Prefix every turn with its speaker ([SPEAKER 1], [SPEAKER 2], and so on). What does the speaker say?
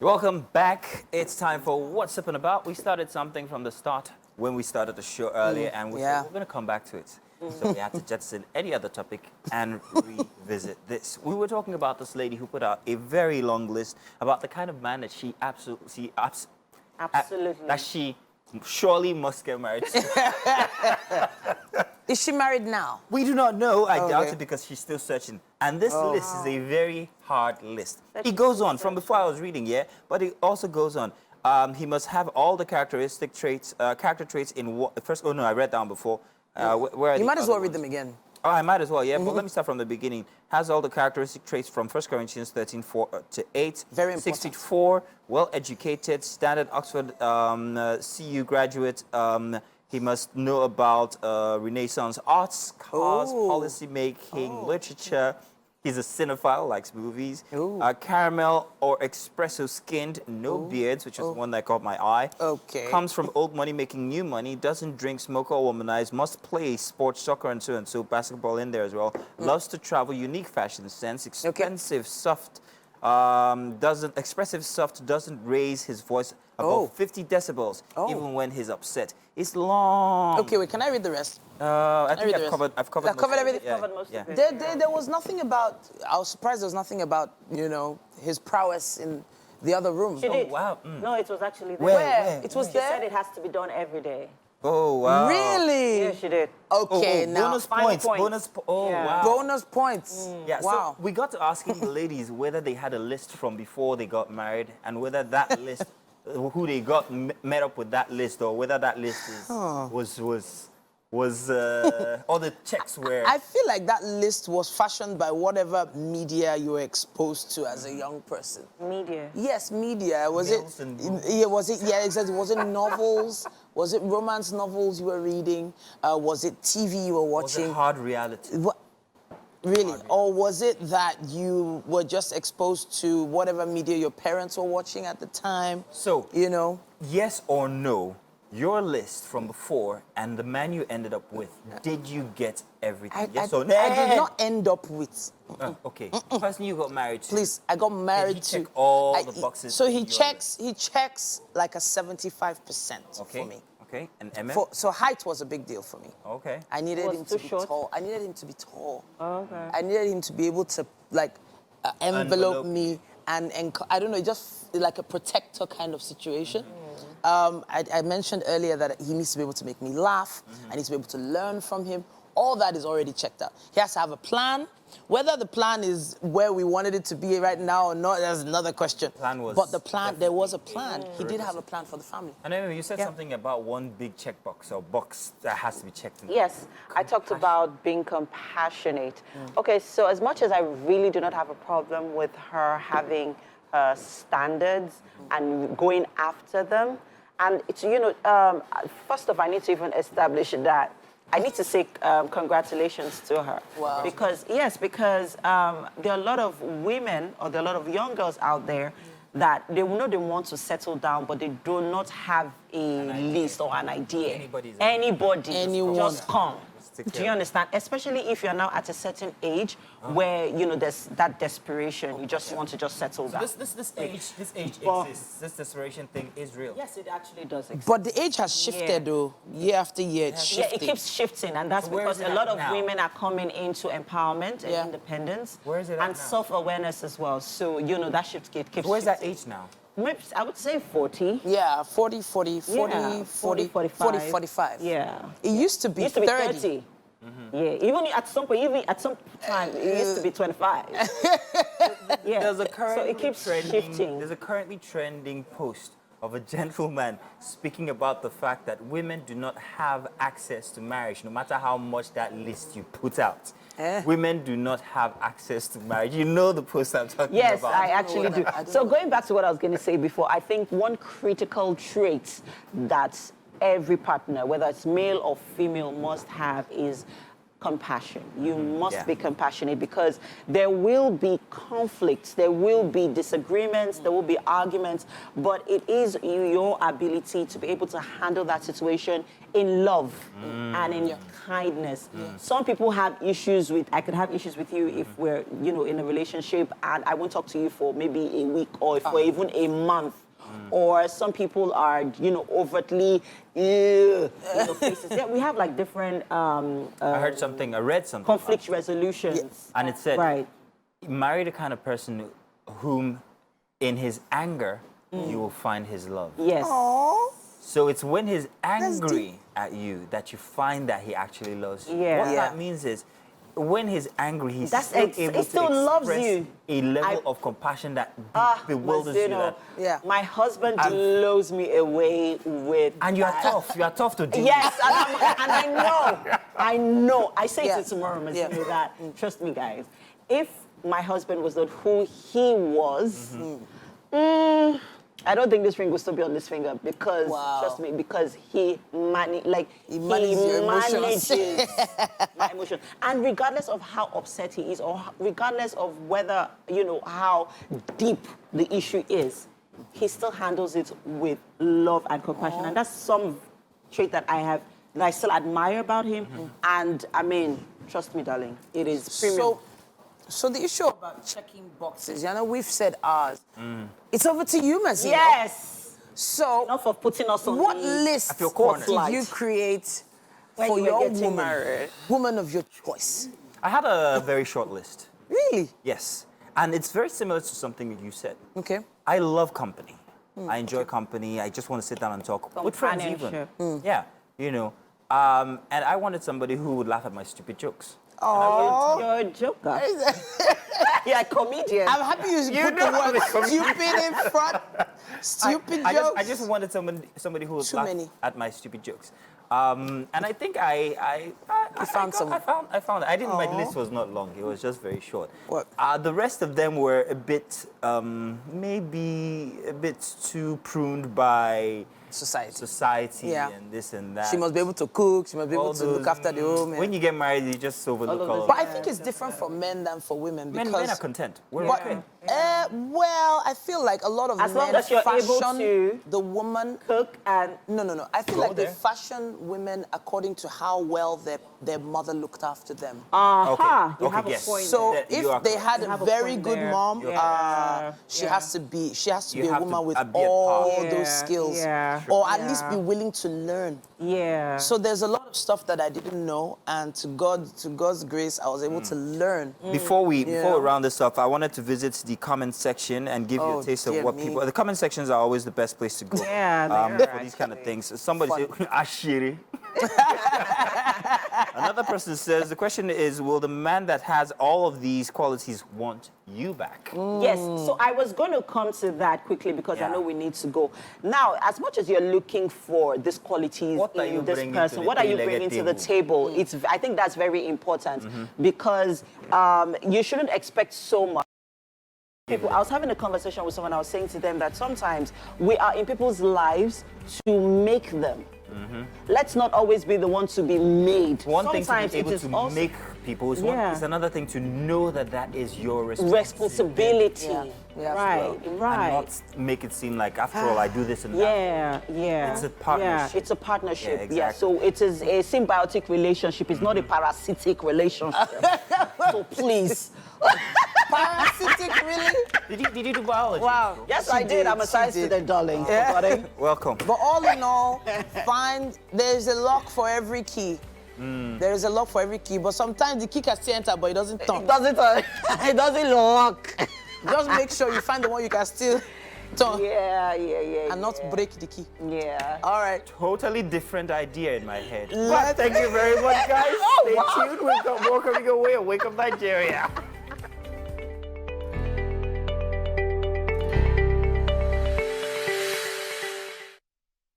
[SPEAKER 1] Welcome back. It's time for What's Up and About. We started something from the start when we started the show earlier, and we said we're going to come back to it. So we had to jettison any other topic and revisit this. We were talking about this lady who put out a very long list about the kind of man that she absolutely that she surely must get married to.
[SPEAKER 2] Is she married now?
[SPEAKER 1] We do not know. I doubt it because she's still searching. And this list is a very hard list. It goes on from before I was reading, but it also goes on. He must have all the character traits in what first. Oh no, I read down before. Where are
[SPEAKER 2] you might as well
[SPEAKER 1] ones?
[SPEAKER 2] read them again.
[SPEAKER 1] Oh, I might as well, But let me start from the beginning. Has all the characteristic traits from 1 Corinthians 13:4-8.
[SPEAKER 2] Very important.
[SPEAKER 1] 64, well-educated, standard Oxford CU graduate. He must know about Renaissance arts, cars, policy making, literature. He's a cinephile, likes movies. Caramel or espresso skinned, no beards, which is one that caught my eye. Comes from old money making new money, doesn't drink, smoke or womanize, must play sports, soccer and so basketball in there as well. Loves to travel, unique fashion sense, expressive soft, doesn't raise his voice above 50 decibels, even when he's upset. It's long.
[SPEAKER 2] Okay, wait, can I read the rest?
[SPEAKER 1] I think I've covered
[SPEAKER 2] everything.
[SPEAKER 1] Covered most of it.
[SPEAKER 2] There was nothing about, I was surprised there was nothing about, his prowess in the other room.
[SPEAKER 3] She did.
[SPEAKER 1] Wow.
[SPEAKER 3] No, it was actually there.
[SPEAKER 2] Where? It was
[SPEAKER 3] She
[SPEAKER 2] there?
[SPEAKER 3] said it has to be done every day.
[SPEAKER 1] Oh, wow.
[SPEAKER 2] Really?
[SPEAKER 3] Yeah, she did.
[SPEAKER 2] Okay, now.
[SPEAKER 1] Bonus points. Wow.
[SPEAKER 2] Bonus points.
[SPEAKER 1] Yeah,
[SPEAKER 2] wow.
[SPEAKER 1] So we got to asking the ladies whether they had a list from before they got married and whether that list, who they got met up with that list, or whether that list was all the checks were.
[SPEAKER 2] I feel like that list was fashioned by whatever media you were exposed to as a young person.
[SPEAKER 3] Media.
[SPEAKER 2] Yes, media. Was
[SPEAKER 1] Mills
[SPEAKER 2] it?
[SPEAKER 1] and books.
[SPEAKER 2] Yeah, was it? Yeah, exactly. Was it novels? Was it romance novels you were reading? Was it TV you were watching?
[SPEAKER 1] Was it hard reality?
[SPEAKER 2] What? Really? Or was it that you were just exposed to whatever media your parents were watching at the time?
[SPEAKER 1] So, yes or no, your list from before and the man you ended up with, did you get everything? Yes or no?
[SPEAKER 2] I did not end up with.
[SPEAKER 1] Okay. The person you got married to.
[SPEAKER 2] Please, I got married
[SPEAKER 1] Did he
[SPEAKER 2] to.
[SPEAKER 1] check all the boxes?
[SPEAKER 2] So he
[SPEAKER 1] in your
[SPEAKER 2] checks. He checks like a 75% for me.
[SPEAKER 1] Okay. And Emma?
[SPEAKER 2] So height was a big deal for me.
[SPEAKER 1] Okay.
[SPEAKER 2] I needed
[SPEAKER 3] Was
[SPEAKER 2] him
[SPEAKER 3] too
[SPEAKER 2] to be
[SPEAKER 3] short?
[SPEAKER 2] tall. I needed him to be tall.
[SPEAKER 3] Okay.
[SPEAKER 2] I needed him to be able to envelope me and I don't know, just like a protector kind of situation. I mentioned earlier that he needs to be able to make me laugh. I need to be able to learn from him. All that is already checked out. He has to have a plan. Whether the plan is where we wanted it to be right now or not, that's another question. But the plan, there was a plan. He did have a plan for the family.
[SPEAKER 1] And anyway, you said something about one big checkbox or box that has to be checked in.
[SPEAKER 3] Yes, I talked about being compassionate. Okay, so as much as I really do not have a problem with her having standards and going after them, and it's, first of all, I need to even establish that I need to say congratulations to her.
[SPEAKER 2] Wow.
[SPEAKER 3] Because there are a lot of women or there are a lot of young girls out there that they know they want to settle down, but they do not have a list or an idea. Anybody.
[SPEAKER 2] Anyone.
[SPEAKER 3] Just come. Do you understand? Especially if you're now at a certain age where, there's that desperation. You just want to just settle down.
[SPEAKER 1] This age exists. This desperation thing is real.
[SPEAKER 3] Yes, it actually does exist.
[SPEAKER 2] But the age has shifted, though. Year after year, it's shifting.
[SPEAKER 3] Yeah, it keeps shifting, and that's because a lot of women are coming into empowerment and independence.
[SPEAKER 1] Where is it at
[SPEAKER 3] and
[SPEAKER 1] now?
[SPEAKER 3] self-awareness as well. So, that shift keeps
[SPEAKER 1] Where's that
[SPEAKER 3] shifting.
[SPEAKER 1] age now?
[SPEAKER 3] Maybe, I would say 40.
[SPEAKER 2] Yeah, 40, 45.
[SPEAKER 3] Yeah.
[SPEAKER 2] It used to be 30.
[SPEAKER 3] Yeah, even at some time, it used to be 25. Yeah.
[SPEAKER 1] There's a
[SPEAKER 3] so it keeps shifting.
[SPEAKER 1] There's a currently trending post of a gentleman speaking about the fact that women do not have access to marriage, no matter how much that list you put out. Women do not have access to marriage. You know the post I'm talking about.
[SPEAKER 3] Yes, I actually do. So going back to what I was going to say before, I think one critical trait that every partner, whether it's male or female, must have is compassion. You must be compassionate, because there will be conflicts, there will be disagreements, there will be arguments, but it is your ability to be able to handle that situation in love and in kindness. Some people have issues with, I could have issues with you if we're, in a relationship and I won't talk to you for maybe a week or for even a month. Or some people are, overtly, faces. Yeah, we have like different.
[SPEAKER 1] I heard something. I read something.
[SPEAKER 3] Conflict resolutions.
[SPEAKER 1] And it said,
[SPEAKER 3] right.
[SPEAKER 1] marry the kind of person whom, in his anger, you will find his love.
[SPEAKER 3] Yes.
[SPEAKER 2] Aww.
[SPEAKER 1] So it's when he's angry at you that you find that he actually loves you.
[SPEAKER 3] Yeah.
[SPEAKER 1] What that means is, when he's angry, he's still able
[SPEAKER 3] he
[SPEAKER 1] to
[SPEAKER 3] still loves
[SPEAKER 1] express
[SPEAKER 3] you.
[SPEAKER 1] a level of compassion that bewilders you. That,
[SPEAKER 3] my husband blows me away with.
[SPEAKER 1] and you are tough. You are tough to deal with.
[SPEAKER 3] Yes, and I know. I say to tomorrow, that trust me, guys. If my husband was not who he was, I don't think this ring will still be on this finger, because trust me, because he manages my emotions. And regardless of how upset he is, or regardless of whether how deep the issue is, he still handles it with love and compassion. And that's some trait that I still admire about him. And I mean, trust me, darling, it is premium.
[SPEAKER 2] So the issue about checking boxes, we've said ours. It's over to you, Mercy.
[SPEAKER 3] Yes.
[SPEAKER 2] So,
[SPEAKER 3] enough of putting us on.
[SPEAKER 2] What list did you create for your woman of your choice?
[SPEAKER 1] I had a very short list.
[SPEAKER 2] Really?
[SPEAKER 1] Yes. And it's very similar to something that you said.
[SPEAKER 2] Okay.
[SPEAKER 1] I love company. I enjoy company. I just want to sit down and talk with friends even. Yeah, and I wanted somebody who would laugh at my stupid jokes.
[SPEAKER 2] Oh,
[SPEAKER 3] you're a joker. You're a comedian.
[SPEAKER 2] I'm happy you put the word stupid in front. Stupid jokes.
[SPEAKER 1] I just wanted somebody who would laugh at my stupid jokes. And I think I found someone. I found it. My list was not long. It was just very short.
[SPEAKER 2] What?
[SPEAKER 1] The rest of them were a bit, maybe a bit too pruned by society and this and that.
[SPEAKER 2] She must be able to cook. She must be able to look after the home.
[SPEAKER 1] When you get married, you just overlook all of
[SPEAKER 2] But I think it's different for men than for women, because
[SPEAKER 1] men are content. We're okay.
[SPEAKER 2] Well, I feel like a lot of
[SPEAKER 3] as
[SPEAKER 2] men
[SPEAKER 3] long as you're able
[SPEAKER 2] fashion
[SPEAKER 3] to
[SPEAKER 2] the woman
[SPEAKER 3] cook and
[SPEAKER 2] no. I feel like they fashion women according to how well their mother looked after them.
[SPEAKER 3] You have a point.
[SPEAKER 2] So if they had a very good
[SPEAKER 3] there.
[SPEAKER 2] mom, she has to be a woman with all those skills, or at least be willing to learn.
[SPEAKER 3] Yeah.
[SPEAKER 2] So there's a lot of stuff that I didn't know, and to God's grace, I was able to learn.
[SPEAKER 1] Before we round this up, I wanted to visit the comment section and give you a taste of what people. The comment sections are always the best place to go. For these kind of things. Somebody said, "Ashiri." Another person says, the question is, will the man that has all of these qualities want you back?
[SPEAKER 3] Yes, so I was going to come to that quickly, because I know we need to go. Now, as much as you're looking for these qualities in this person, what are you bringing to the table? I think that's very important, because you shouldn't expect so much. I was having a conversation with someone. I was saying to them that sometimes we are in people's lives to make them. Let's not always be the one to be made.
[SPEAKER 1] One thing to be able to make people is one. It's another thing to know that is your
[SPEAKER 3] responsibility.
[SPEAKER 1] Right. And not make it seem like, after all, I do this and that. It's a partnership.
[SPEAKER 3] It's a partnership.
[SPEAKER 1] Exactly.
[SPEAKER 3] So it is a symbiotic relationship. It's not a parasitic relationship. So please.
[SPEAKER 2] Parasitic, really?
[SPEAKER 1] Did you do biology?
[SPEAKER 2] Wow.
[SPEAKER 3] Yes, I did. I'm a science student, darling.
[SPEAKER 1] Welcome.
[SPEAKER 2] But all in all, there's a lock for every key. There is a lock for every key, but sometimes the key can still enter, but it doesn't turn.
[SPEAKER 3] It doesn't lock.
[SPEAKER 2] Just make sure you find the one you can still turn. And not break the key. All right.
[SPEAKER 1] Totally different idea in my head. But thank you very much, guys. Stay tuned. We've got more coming your way. Wake Up Nigeria.